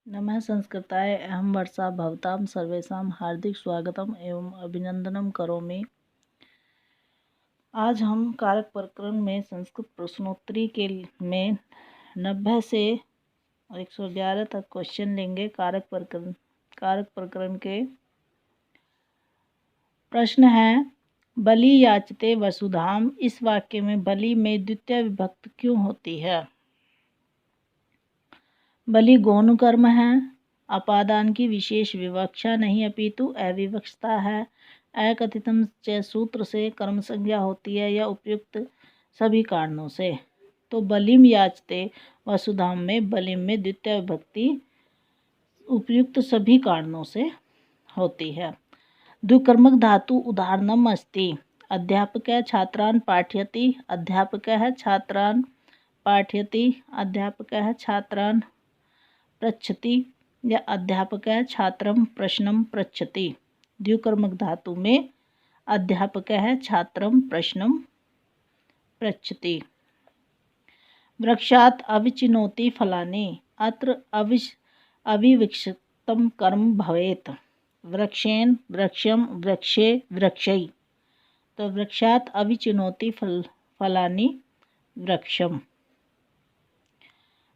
नमः संस्कृताय अहं वर्षा भवतां सर्वेषां हार्दिक स्वागतम एवं अभिनंदनम करोमि। आज हम कारक प्रकरण में संस्कृत प्रश्नोत्तरी के में 90 से 111 तक क्वेश्चन लेंगे। कारक प्रकरण के प्रश्न हैं। बलि याचते वसुधाम, इस वाक्य में बलि में द्वितीय विभक्ति क्यों होती है? बलि गौण कर्म है। अपादान की विशेष विवक्षा नहीं अपितु अविवक्षता है। अकथितम च सूत्र से कर्म संज्ञा होती है या उपयुक्त सभी कारणों से। तो बलिम याचते वसुधाम में बलिम में द्वितीय विभक्ति उपयुक्त सभी कारणों से होती है। द्विकर्मक धातु उदाहरणम अस्ति। अध्यापकः छात्रान् पाठयति, अध्यापकः छात्रान् पाठयति, अध्यापकः छात्रान् पृच्छति या अध्यापकः छात्रं प्रश्नं पृच्छति। द्विकर्मक धातु में अध्यापकः छात्रं प्रश्नं पृच्छति। वृक्षात् अविचिनोति फलानि, अत्र अविवक्षितं कर्म भवेत्। वृक्षेण वृक्षं, वृक्षे वृक्षै। तो वृक्षात् अविचिनोति फलानि वृक्षम।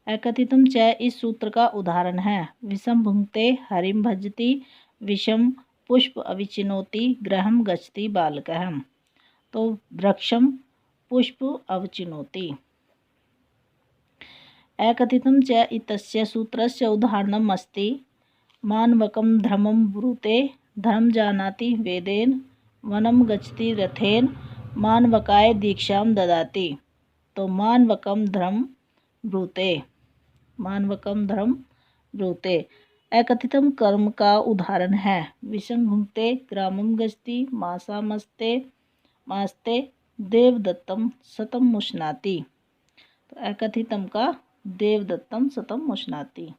अकथितम च इस सूत्र का उदाहरण है। विषम भुंक्ते हरिम भजति, विषम पुष्प अविचिनोति गृहम गच्छति बालकः। तो वृक्षम पुष्प अवचिनोति। अकथितम च इत्यस्य सूत्रस्य उदाहरणम् अस्ति। मानवकं धर्मं ब्रूते, धर्म जानाति वेदेन, वनं गच्छति रथेन, मानवकाय दीक्षां ददाति। तो मानवकं धर्म ब्रूते, मानवकम धर्म ब्रूते। अकथितम कर्म का उदाहरण है। विषम भुंक्ते ग्रामम गच्छति, मासामस्ते मास्ते देवदत्तम सतम मुष्णाति। तो अकथितम का देवदत्तम सतम मुष्णाति।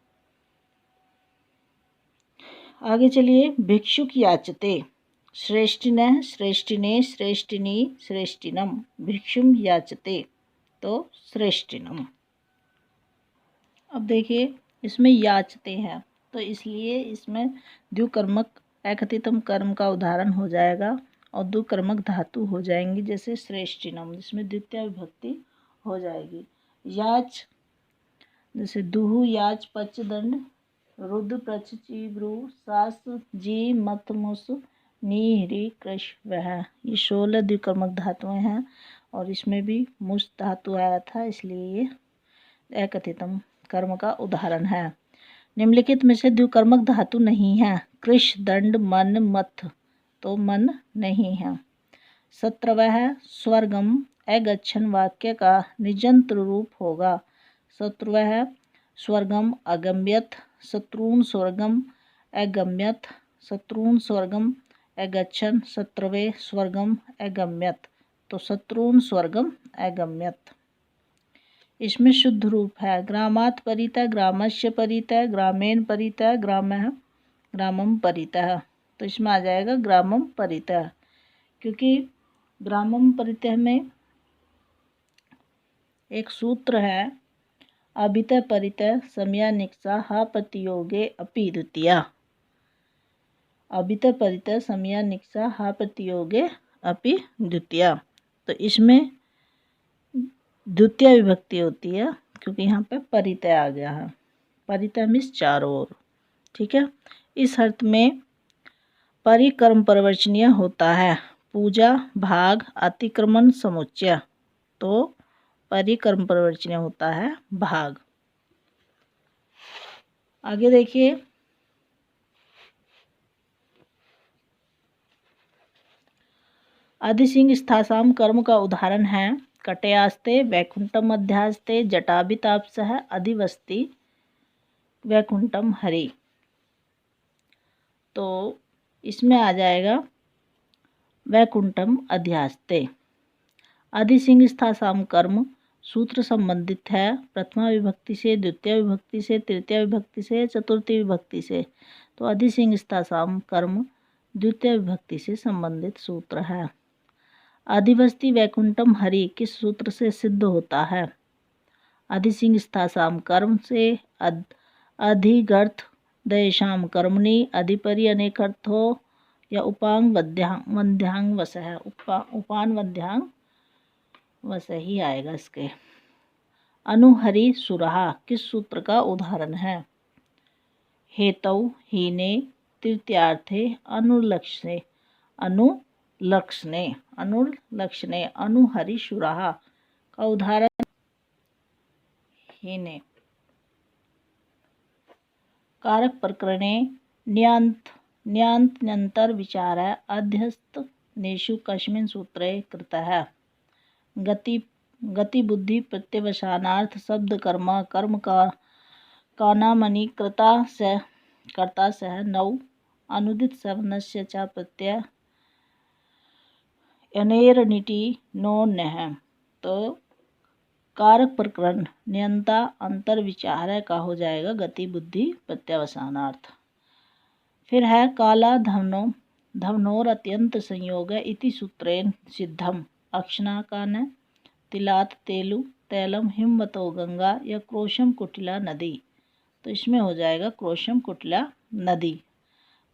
आगे चलिए। भिक्षुक याचते, श्रेष्ठिनः श्रेष्ठिने श्रेष्ठिनी श्रेष्ठिनम, भिक्षुम याचते तो श्रेष्ठिनम। अब देखिए इसमें याचते हैं तो इसलिए इसमें द्विकर्मक अकथितम कर्म का उदाहरण हो जाएगा और द्विकर्मक धातु हो जाएंगी, जैसे श्रेष्ठिनम जिसमें द्वितीय विभक्ति हो जाएगी। याच जैसे दुहु याच पच दंड, रुद्र प्रच चीब्रू सास जी मत मुस नी ह्री कृष वह। ये 16 द्विकर्मक धातुएं हैं और इसमें भी मुस धातु आया था, इसलिए ये अकथितम कर्म का उदाहरण है। निम्नलिखित में से द्विकर्मक धातु नहीं है। कृष दंड मन मथ, तो मन नहीं है। 17वां स्वर्गम अगच्छन वाक्य का निजंत रूप होगा। 17वां स्वर्गम अगम्यत, शत्रुन स्वर्गम अगम्यत, शत्रुन स्वर्गम अगच्छन, 17वें स्वर्गम अगम्यत, तो शत्रुन स्वर्गम अगम्यत। इसमें शुद्ध रूप है। ग्रामात् परितः, ग्रामस्य परितः, ग्रामेण परितः, ग्रामः ग्रामम परितः। तो इसमें आ जाएगा ग्रामम परितः, क्योंकि ग्रामम परितः में एक सूत्र है। अभितः परितः समया निक्सा हा प्रतियोगे अपि द्वितीया। अभितः परितः समया निक्सा हा प्रतियोगे अपि द्वितीया। तो इसमें द्वितीय विभक्ति होती है क्योंकि यहाँ पे परितय आ गया है। परितय मीन्स चारों ओर। ठीक है। इस अर्थ में परिकर्म प्रवचनीय होता है। पूजा भाग अतिक्रमण समुच्चय, तो परिकर्म प्रवचनीय होता है भाग। आगे देखिए। अधिसिंह स्थासाम कर्म का उदाहरण है। कटयास्ते वैकुंठम अध्यास्ते जटाभितापसः अधिवस्ति वैकुंठम हरि। तो इसमें आ जाएगा वैकुंठम अध्यास्ते। अधिसिंह स्थासाम कर्म सूत्र संबंधित है प्रथमा विभक्ति से, द्वितीय विभक्ति से, तृतीय विभक्ति से, चतुर्थी विभक्ति से। तो अधिसिंह स्थासाम कर्म द्वितीय विभक्ति से संबंधित सूत्र है। अधिवस्ति वैकुंठम हरि किस सूत्र से सिद्ध होता है? अधिसिंह स्थासाम कर्म से, अधिगर्थ दयेशाम कर्मणि अधिपरि अनेकर्थो या उपांग वध्यांग वस है, उपान वध्यांग वस ही आएगा इसके। अनुहरि सुरहा किस सूत्र का उदाहरण है? हेतौ हीने तृतीयार्थे अनुलक्षणे अनुहरि सुरहा का उदाहरण हीने। कारक प्रकरणे न्यांतर विचार अध्यस्तनेषु कस्मिन् सूत्रे कृतः? गति बुद्धि प्रत्यवसानार्थ शब्द कर्म का नामनि कर्ता सह नौ अनुदित सवनस्य च प्रत्यय अनेरनिटी नो नः। तो कारक प्रकरण नियंता अंतर विचार का हो जाएगा गति बुद्धि प्रत्यवसानार्थ। फिर है काला धवनोर अत्यंत संयोग इति सूत्रेण सिद्धम अक्षनाकान तिलात तेलु तैलम हिमवतो गंगा या क्रोशम कुटिला नदी। तो इसमें हो जाएगा क्रोशम कुटिला नदी।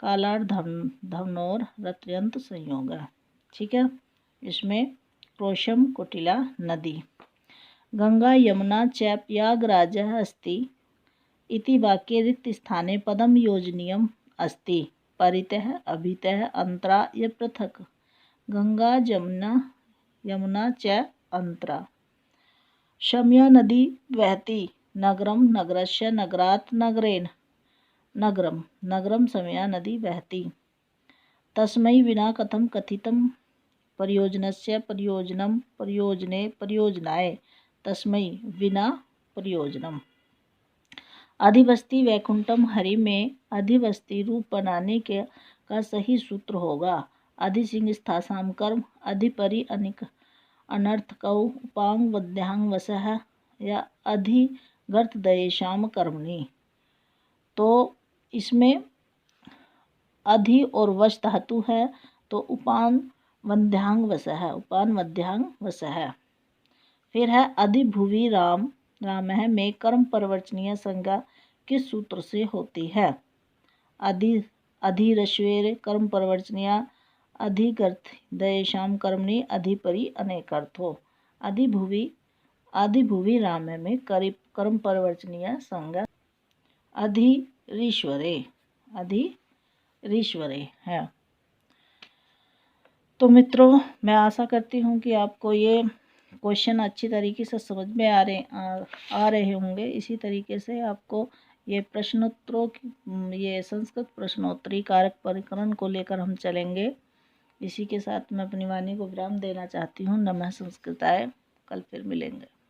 कालार धवनोर अत्यंत संयोग, ठीक है, इसमें क्रोशम कुटिला नदी। गंगा यमुना च प्रयागराजः अस्ति इति वाक्ये रिक्त स्थाने पदम योजनीयम अस्ति परितः अभितः अंतरा या पृथक। गंगा यमुना च अंतरा। शम्या नदी वहति नगरम नगरस्य नगरात् नगरेण नगरम नगरम शम्या नदी वहति। तस्मै विना कथम कथितम परियोजनस्य परियोजनम परियोजने परियोजनाय तस्मै विना परियोजनम। अधिवस्ति वैकुंठम हरि में अधिवस्ति रूप बनाने का सही सूत्र होगा अधिसिंह स्थासाम कर्म अधिपरि अनर्थकौ उपांग वध्यांग वसः या अधिगर्थ दयेशाम कर्मणि। तो इसमें अधि और वश धातु है तो उपान वध्यांग वस है। फिर है अधिभुवि राम है में कर्म परिवर्तनीय संज्ञा किस सूत्र से होती है? अधिरश्वेर कर्म परिवर्तनीय अधिगर्थ दयेशाम कर्मणि अधिपरि अनेकर्थो। अधिभुवि राम में कर्म परिवर्तनीय संज्ञा अधिरीश्वरे है। तो मित्रों, मैं आशा करती हूँ कि आपको ये क्वेश्चन अच्छी तरीके से समझ में आ रहे होंगे। इसी तरीके से आपको ये प्रश्नोत्तरों ये संस्कृत प्रश्नोत्तरी कारक प्रकरण को लेकर हम चलेंगे। इसी के साथ मैं अपनी वाणी को विराम देना चाहती हूँ। नमः संस्कृताय। कल फिर मिलेंगे।